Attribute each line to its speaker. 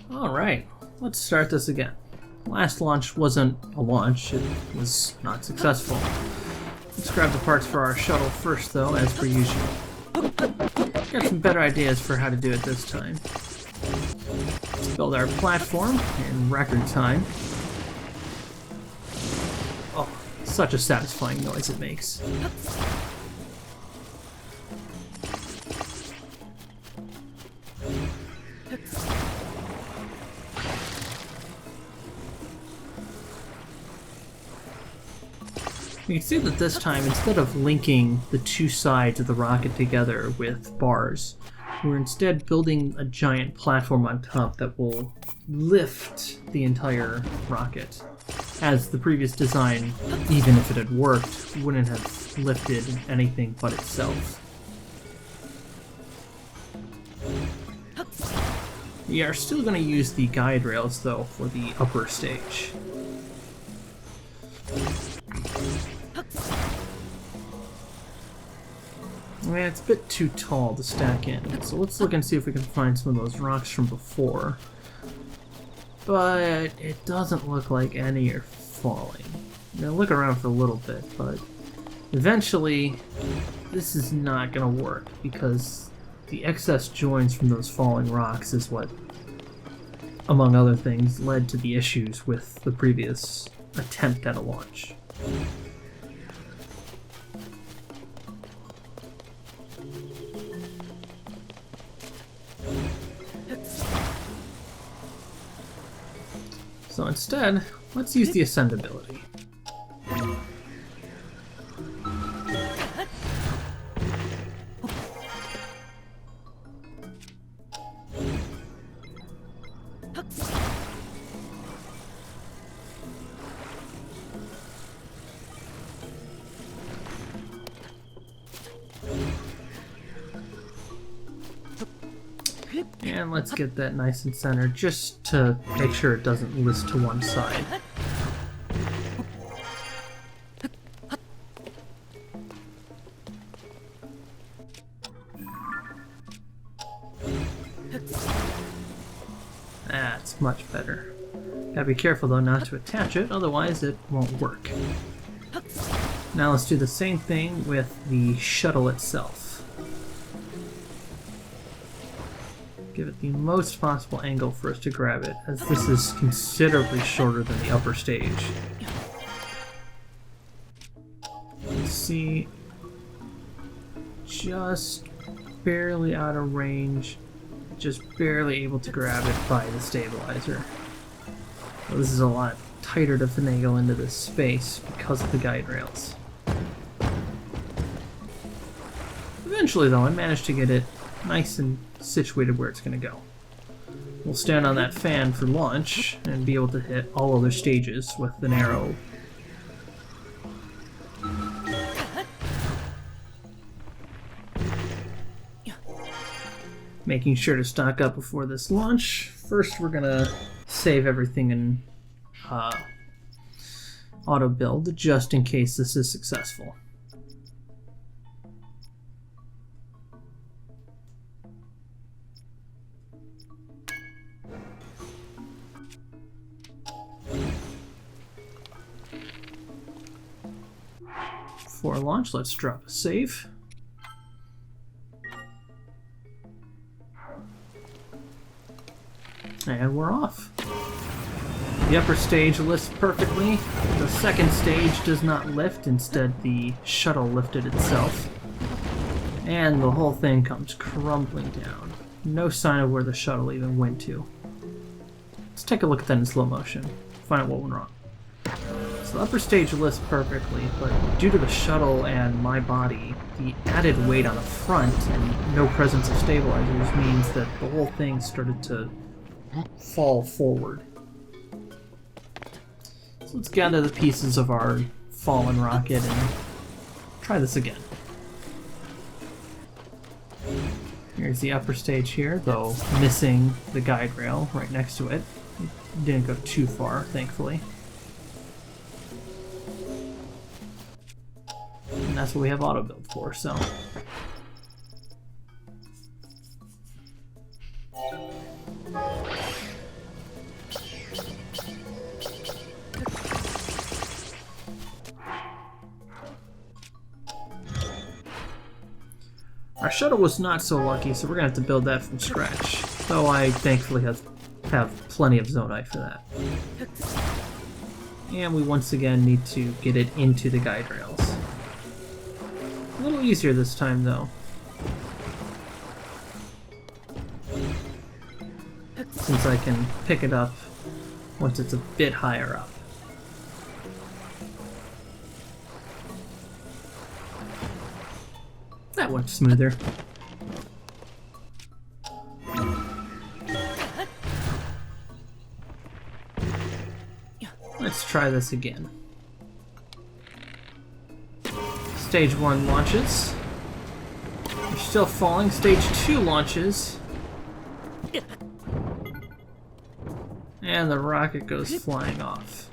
Speaker 1: Alright, let's start this again. Last launch wasn't a launch, it was not successful. Let's grab the parts for our shuttle first though, as per usual. Got some better ideas for how to do it this time. Let's build our platform in record time. Oh, such a satisfying noise it makes. You can see that this time, instead of linking the two sides of the rocket together with bars, we're instead building a giant platform on top that will lift the entire rocket. As the previous design, even if it had worked, wouldn't have lifted anything but itself. We are still going to use the guide rails though for the upper stage. Yeah, it's a bit too tall to stack in, so let's look and see if we can find some of those rocks from before. But it doesn't look like any are falling. I'm gonna look around for a little bit, but eventually this is not gonna work because the excess joins from those falling rocks is what, among other things, led to the issues with the previous attempt at a launch. So instead, let's use the ascend ability. And let's get that nice and centered just to make sure it doesn't list to one side. That's much better. Gotta be careful though not to attach it, otherwise it won't work. Now let's do the same thing with the shuttle itself. Give it the most possible angle for us to grab it, as this is considerably shorter than the upper stage. Let's see, just barely out of range, just barely able to grab it by the stabilizer. Well, this is a lot tighter to finagle into this space because of the guide rails. Eventually though, I managed to get it nice and situated where it's going to go. We'll stand on that fan for launch and be able to hit all other stages with an arrow. Making sure to stock up before this launch. First we're going to save everything in auto build just in case this is successful. Before launch, let's drop a save. And we're off. The upper stage lifts perfectly. The second stage does not lift, instead the shuttle lifted itself. And the whole thing comes crumbling down. No sign of where the shuttle even went to. Let's take a look at that in slow motion. Find out what went wrong. So the upper stage lifts perfectly, but due to the shuttle and my body, the added weight on the front and no presence of stabilizers means that the whole thing started to fall forward. So let's gather the pieces of our fallen rocket and try this again. Here's the upper stage here, though missing the guide rail right next to it. It didn't go too far, thankfully. And that's what we have auto build for, so. shuttle was not so lucky, so we're gonna have to build that from scratch. Though I thankfully have plenty of Zonite for that. And we once again need to get it into the guide rails. A little easier this time, though. Since I can pick it up once it's a bit higher up. That went smoother. Let's try this again. Stage 1 launches. You're still falling. Stage 2 launches. And the rocket goes flying off.